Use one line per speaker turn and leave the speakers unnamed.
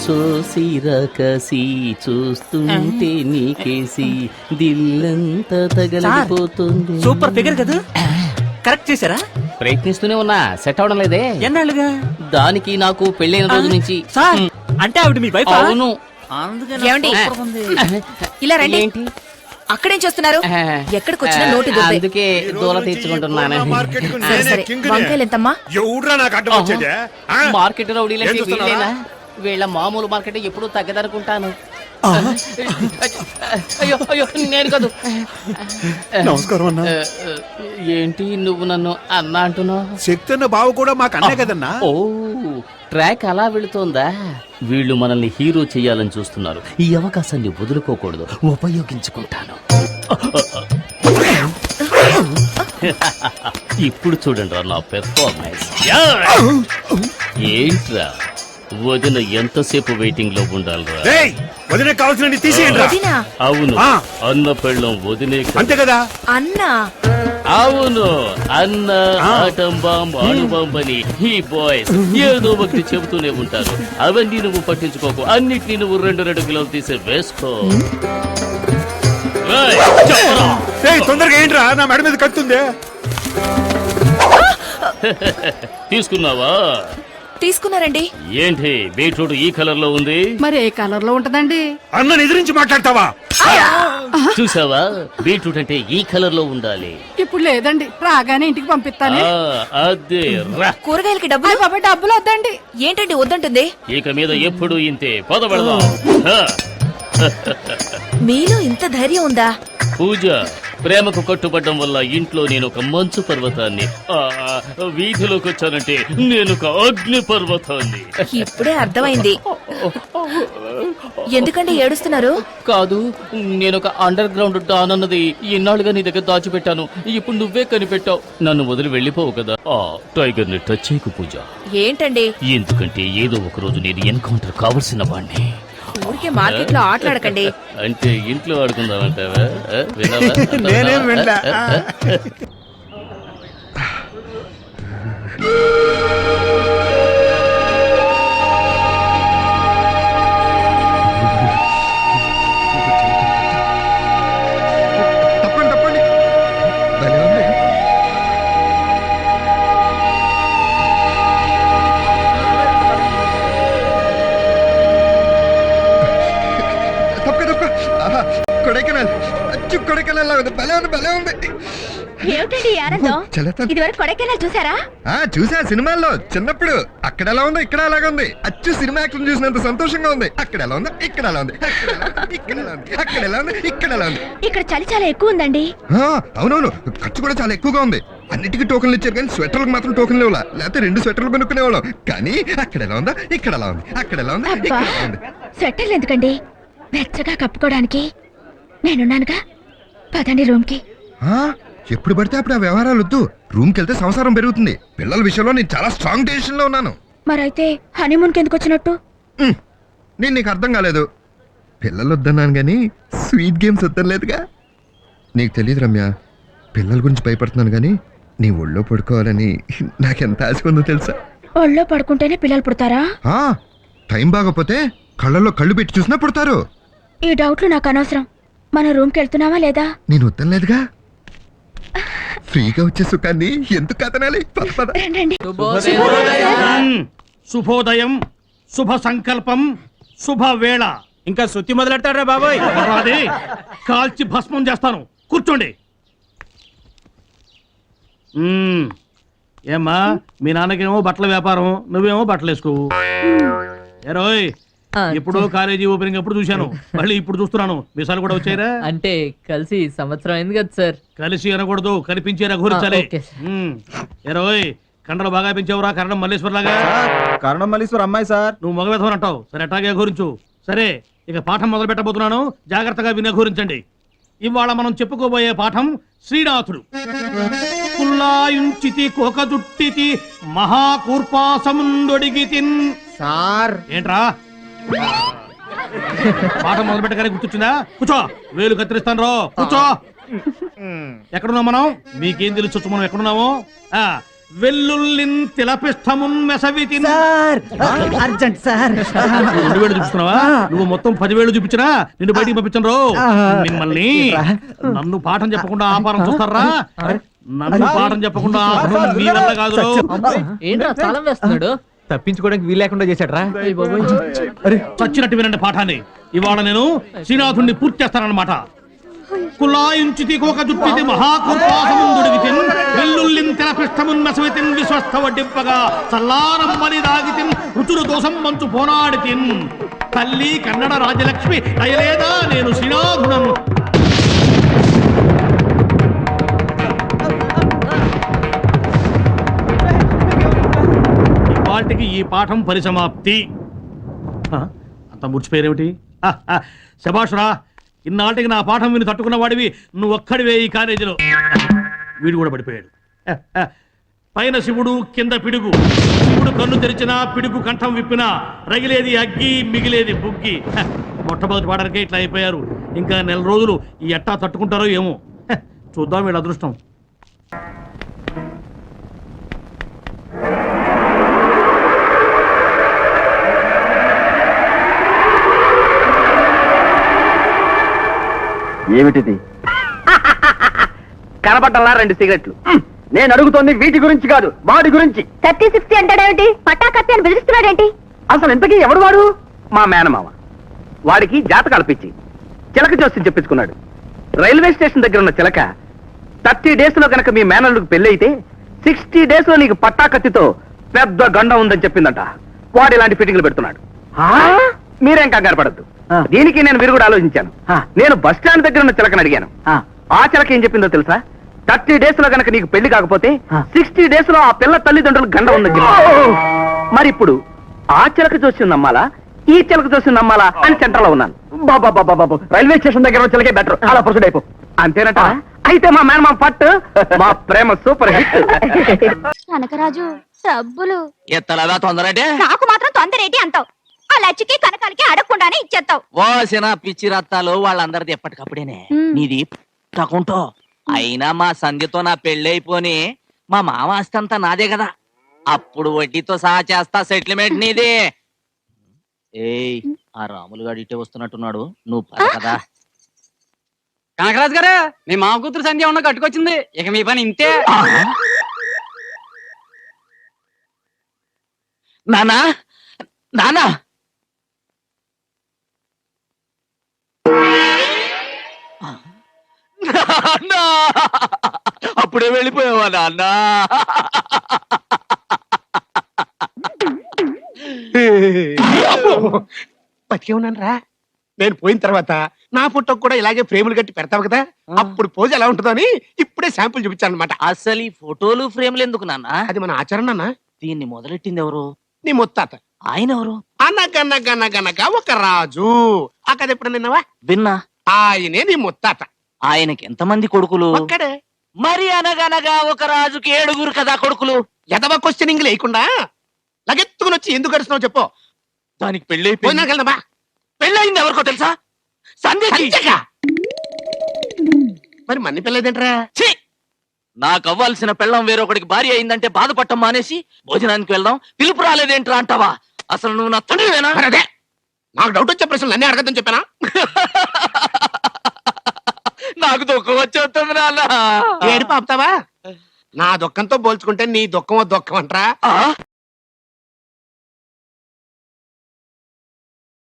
సోసిరకసి చూస్తుంటే నీకేసి దిల్లంతా తగలిపోతుంది.
Super figure కదా, correct చేశారా?
ప్రయత్నిస్తూనే ఉన్నా, సెట్ అవడం లేదే.
ఎన్నాళ్ళుగా?
దానికి నాకు పెళ్ళైన రోజు నుంచి.
సార్ అంటే ఆవిడ మీ వైఫ్?
అవును.
ఏమండి? ఇలా రండి.
ఏంటి
అక్కడేం చేస్తున్నారు? ఎక్కడికి వచ్చినా నోటి దుబ్బే.
అందుకే దూల తీర్చుకుంటున్నాను.
సరే సరే, వంకాయలు ఎంతమ్మా?
మార్కెట్ రౌడీలంటే వీళ్ళేనా? వీళ్ళ మామూలు మార్కెట్ ఎప్పుడు తగ్గదనుకుంటాను. అయ్యో అయ్యో, నేను కాదు.
నమస్కారం అన్నా.
ఏంటి నువ్వు నన్ను అన్నా అంటున్నావు?
శక్తి అన్న బావ కూడా మాకు అన్నే కదన్నా.
ఓ, ట్రాక్ అలా వెళుతోందా? వీళ్ళు మనల్ని హీరో చెయ్యాలని చూస్తున్నారు. ఈ అవకాశాన్ని వదులుకోకూడదు, ఉపయోగించుకుంటాను. ఇప్పుడు చూడండి నా పెర్ఫార్మెన్స్. ఏంట్రా వదిన ఎంతసేపు వెయిటింగ్ లో ఉండాలిరా?
వదిన కావాల్సిన తీసేయండి.
అవును, అన్న పెళ్ళం వదినే
అంతే కదా.
అన్నా
అవును, అన్న ఆటం బాంబ్ అణుబాంబ్ అని ఈ బాయ్స్ ఏదో ఒకటి చెబుతూనే ఉంటారు. అవన్నీ నువ్వు పట్టించుకోకు, అన్నిటినీ నువ్వు 2 కిలోలు తీసే వేసుకో.
తొందరగా ఏంట్రా, నా మెడ మీద కత్తుంది.
తీసుకున్నావా?
తీసుకున్నారండి.
ఏంటి బీట్రూట్ ఈ కలర్ లో ఉంది?
మరి ఏ కలర్ లో ఉంటదండి?
అన్న ఎదిరించి మాట్లాడతావా?
చూసావా, బీట్రూట్ అంటే ఈ కలర్ లో ఉండాలి.
ఇప్పుడు లేదండి, రాగానే ఇంటికి పంపిస్తాను.
అదే రా.
కూరగాయలకి డబ్బులు?
బాబా డబ్బులు వద్దండి.
ఏంటండి వద్దంటుంది?
ఇక మీద ఎప్పుడు ఇంతే. పద వెళదాం.
మీలో ఇంత ధైర్యం ఉందా?
పూజ, ప్రేమకు కట్టుబడ్డం వల్ల ఇంట్లో నేను ఒక మంచు పర్వతాన్ని, వీధిలోకి వచ్చానంటే నేను ఒక అగ్ని పర్వతాన్ని.
ఇప్పుడే అర్థమైంది. ఎందుకండి ఏడుస్తున్నారు?
కాదు, నేను ఒక అండర్ గ్రౌండ్ డాన్ అన్నది ఇన్నాళ్ళుగా నీ దగ్గర దాచిపెట్టాను. ఇప్పుడు నువ్వే కనిపెట్టావు. నన్ను వదిలి వెళ్ళిపోవు కదా. టైగర్ ని టచ్ చేయకు పూజ. ఏంటండి? ఎందుకంటే ఏదో ఒక రోజు నేను ఎన్కౌంటర్ కావలసిన వాణ్ణి.
ఊరికే మార్కెట్ లో ఆటలాడకండి.
అంటే ఇంట్లో ఆడుకుందామంటావా?
నేనేం వెళ్ళా.
తప్పండి తప్పండి. కొడైకెనాల్, అచ్చు కొడైకెనాల్ ఉంది. భలే ఉంది, భలే ఉంది.
ఏమిటండి ఆనందం? ఇదివరకు కొడైకెనాల్ చూసారా?
చూసా సినిమాల్లో చిన్నప్పుడు. అక్కడ ఎలా ఉందో ఇక్కడ అలాగే ఉంది. అచ్చు సినిమా యాక్షన్ చూసినంత సంతోషంగా ఉంది. అక్కడ ఎలా ఉంది, ఇక్కడ ఎలా ఉంది, ఇక్కడ ఎలా ఉంది, అక్కడ ఎలా ఉంది, ఇక్కడ ఎలా ఉంది.
ఇక్కడ చలి చాలా ఎక్కువ ఉందండి.
అవునవును, ఖర్చు కూడా చాలా ఎక్కువగా ఉంది. అన్నిటికీ టోకన్లు ఇచ్చారు కానీ స్వెటర్లకు మాత్రం టోకన్లు ఇవ్వాల. లేకపోతే 2 స్వెటర్లు కొనుక్కునేవాళ్ళం. కానీ అక్కడ ఎలా ఉందా, ఇక్కడ ఎలా ఉంది, అక్కడ ఎలా ఉంది, ఇక్కడ ఎలా ఉంది.
స్వెటర్లు ఎందుకండి? వెచ్చగా కప్పుకోవడానికి నేనున్నానుగా. పదండి రూమ్ కి.
ఎప్పుడు పడితే అప్పుడు ఆ వ్యవహారాలు వద్దు. రూమ్కి వెళ్తే సంసారం పెరుగుతుంది. పిల్లల విషయంలో నేను చాలా స్ట్రాంగ్ డెసిషన్ లో ఉన్నాను.
మరైతే హనీమూన్ కి ఎందుకు వచ్చినట్టు?
నేను నీకు అర్థం కాలేదు. పిల్లలు వద్దన్నాను గానీ స్వీట్ గేమ్స్ వద్దలేదుగా. నీకు తెలియదు రమ్య, పిల్లల గురించి భయపడుతున్నాను గానీ నీ ఒళ్ళో పడుకోవాలని నాకెంత ఆశ ఉందో తెలుసా?
ఒళ్ళో పడుకుంటేనే పిల్లలు పుడతారా?
టైం బాగపోతే కళ్ళల్లో కళ్ళు పెట్టి చూసినా పుడతారు.
ఈ డౌట్లు నాకు అనవసరం. మన రూమ్ కి వెళ్తున్నావా లేదా?
నేను వద్దలేదుగా. ఫ్రీగా వచ్చే సుఖాన్ని ఎందుకు కదనాలి?
శుభోదయం, శుభ సంకల్పం, శుభవేళ.
ఇంకా శృతి మొదలెడతాడా బాబాయ్?
అది కాల్చి భస్మం చేస్తాను. కూర్చోండి. ఏమ్మా, మీ నాన్నకేమో బట్టల వ్యాపారం, నువ్వేమో బట్టలు వేసుకోవు. ఏరోయ్, ఎప్పుడో కాలేజీ ఓపెనింగ్ అప్పుడు చూశాను, మళ్ళీ ఇప్పుడు చూస్తున్నాను. మీసాలు కూడా వచ్చాయిరా?
అంటే కలిసి సంవత్సరం అయింది కదా సార్.
కలిసి అనకూడదు, కనిపించే రఘురించాలి. ఏరోయ్, కండలు బాగా పెంచావురా కరణం మల్లేశ్వర్ లాగా.
కరణం మల్లేశ్వర్ అమ్మాయి సార్.
నువ్వు మగవేధం అంటావు. సరే, అట్లాగే అఘోరించు. సరే, ఇక పాఠం మొదలు పెట్టబోతున్నాను. జాగ్రత్తగా విని అఘోరించండి. ఇవాళ మనం చెప్పుకోబోయే పాఠం శ్రీనాథుడు. కుల్లాయుంచితి కోకజుట్టితి మహాకూర్పాసముందొడిగితిన్.
సార్
ఏంట్రా పాఠం మొదలు పెట్టగానే గుర్తొచ్చిందా? కూర్చో, వేలు కత్తిరిస్తాను రో. కూర్చో. ఎక్కడున్నాం మనం? మీకేం తెలుసు మనం ఎక్కడున్నామో? వెల్లుల్లిన్ తిలపిష్టమున్ మెసవితిన్.
అర్జెంట్ సార్
2000 చూపిస్తున్నావా? నువ్వు మొత్తం 10,000 చూపించరా నిన్ను బయటికి పంపించను రో. మిమ్మల్ని నన్ను పాఠం చెప్పకుండా ఆపారం చూస్తారా? నన్ను పాఠం చెప్పకుండా ఆపడం మీ వల్ల కాదు రో.
ఏంట్రా తాళం వేస్తున్నాడు?
తప్పించుకోవడానికి వీలు లేకుండా చేశాడు రా.
చచ్చినట్టు వినండి పాఠాన్ని. ఇవాళ నేను శ్రీనాథుణ్ణి పూర్తి చేస్తానన్నమాట. కులాయించితి కోక జుట్టితి మహాకృపాసముందుడిగితిన్ వెల్లుల్లిన్ తెలపిష్టమున్ మెసవితిన్ విశ్వస్త వడ్డింపగా చల్లారమ్మని దాగితిన్ రుచులు దోషం మంచు పోనాడితిన్ తల్లి కన్నడ రాజలక్ష్మి దయలేదా నేను శ్రీనాథుడను. ఇవాటికి ఈ పాఠం పరిసమాప్తి. అంత ముడిచిపోయేమిటి? శభాషురా, ఇన్నాటికి నా పాఠం విని తట్టుకున్న వాడివి నువ్వు ఒక్కడివే ఈ కాలేజీలో. వీడు కూడా పడిపోయాడు. పైన శివుడు కింద పిడుగు. శివుడు కన్ను తెరిచినా పిడుగు కంఠం విప్పినా రగిలేది అగ్గి మిగిలేది బుగ్గి. మొట్టమొదటి పాడనికే ఇట్లా అయిపోయారు. ఇంకా నెల రోజులు ఈ ఎట్టా తట్టుకుంటారో ఏమో. చూద్దాం వీళ్ళ అదృష్టం.
ఏమిటిది? కనపడ్డలా 2 సిగరెట్లు. నేను అడుగుతోంది వీటి గురించి కాదు, వాడి గురించి.
30-60 అంటాడేంటి? పటాకత్తి అని బెదిరిస్తున్నాడేంటి?
అసలు ఇంతకీ ఎవడు వాడు? మా మేనమామ. వాడికి జాతకాలు పిచ్చి. చిలక జోస్యం చెప్పించుకున్నాడు. రైల్వే స్టేషన్ దగ్గర ఉన్న చిలక 30 డేస్ లో కనుక మీ మేనల్లుకు పెళ్లి అయితే 60 డేస్ లో నీకు పట్టాకత్తితో పెద్ద గండం ఉందని చెప్పిందంట. వాడు ఇలాంటి ఫిట్టింగ్లు పెడుతున్నాడు. మీరేం కంగారు పడద్దు. దీనికి నేను మీరు కూడా ఆలోచించాను. నేను బస్ స్టాండ్ దగ్గర ఉన్న చిలకని అడిగాను. ఆ చిలక ఏం చెప్పిందో తెలుసా? 30 డేస్ లో కనుక నీకు పెళ్లి కాకపోతే 60 డేస్ లో ఆ పిల్ల తల్లిదండ్రులకు గండ ఉందని. మరి ఇప్పుడు ఆ చిలక చూసి నమ్మాలా, ఈ చిలక చూసి నమ్మాలా అని సెంటర్ లో ఉన్నాను. బాబా రైల్వే స్టేషన్ దగ్గర చిలకే బెటర్. అలా ప్రొసీడ్ అయిపో. అంతేనట? అయితే మా మేన మా పట్టు మా ప్రేమ సూపర్ హిట్.
కనకరాజు డబ్బులు
ఎత్తలదా తొందరంటే
నాకు మాత్రం తొందరేటి అంటావు. ఆ లచ్చికి కనకాలకి అడగకుండానే ఇచ్చేస్తావు.
ఓసిన పిచ్చి రత్తాలు వాళ్ళందరిది ఎప్పటికప్పుడేనే. నీది తకుంటో. అయినా మా సంధ్యతో నా పెళ్లి అయిపోని మా మామ ఆస్తంతా నాదే కదా. అప్పుడు వడ్డీతో సహా చేస్తా సెటిల్మెంట్ నీది. ఏయ్, ఆ రాములు గారు ఇటే వస్తున్నట్టున్నాడు. నువ్వు పద కదా.
కనకరాజు గారు, మీ మామ కూతురు సంధ్య ఉన్న కట్టుకొచ్చింది. ఇక మీ పని ఇంతే.
నానా నానా అప్పుడే వెళ్ళిపోయావా నాన్న?
బతికే ఉన్నాను రా. నేను పోయిన తర్వాత నా ఫోటోకి కూడా ఇలాగే ఫ్రేములు కట్టి పెడతావు కదా, అప్పుడు పోజ్ ఎలా ఉంటుందో అని ఇప్పుడే శాంపుల్ చూపించాను అనమాట.
అసలు ఈ ఫోటోలు ఫ్రేమ్లు ఎందుకు నాన్న?
అది మన ఆచరణ అన్న.
దీన్ని మొదలెట్టింది ఎవరు?
నీ ముత్తాత.
ఆయన ఎవరు?
అనగనగనగనగా ఒక రాజు. ఆ కథ ఎప్పుడు నిన్నవా?
విన్నా.
ఆయనే నీ ముత్తాత.
ఆయనకి ఎంతమంది కొడుకులు?
ఒక్కడే.
మరి అనగనగా ఒక రాజుకి 7 కదా కొడుకులు.
ఎదవ క్వశ్చనింగ్ లేకుండా లగెత్తుకుని వచ్చి ఎందుకు గడుస్తున్నావు చెప్పు.
దానికి పెళ్ళైపోయింది.
వెళ్దామా?
పెళ్ళయింది ఎవరికో తెలుసా? సంధ్యకి.
మరి మన్ని పిల్లదేంట్రా?
ఛీ! నాకు అవ్వాల్సిన పెళ్ళం వేరొకడికి భార్య అయిందంటే బాధపడటం మానేసి భోజనానికి వెళ్దాం పిలుపు రాలేదేంట్రా అంటావా? అసలు నువ్వు నా తండ్రివేనా?
అదే నాకు డౌట్ వచ్చే ప్రశ్నలు అన్నీ అడగద్దని చెప్పానా?
నాకు దుఃఖం వచ్చేస్తుంది నాన్న.
ఏడు పాపుతావా? నా దుఃఖంతో పోల్చుకుంటే నీ దుఃఖం అంటరా?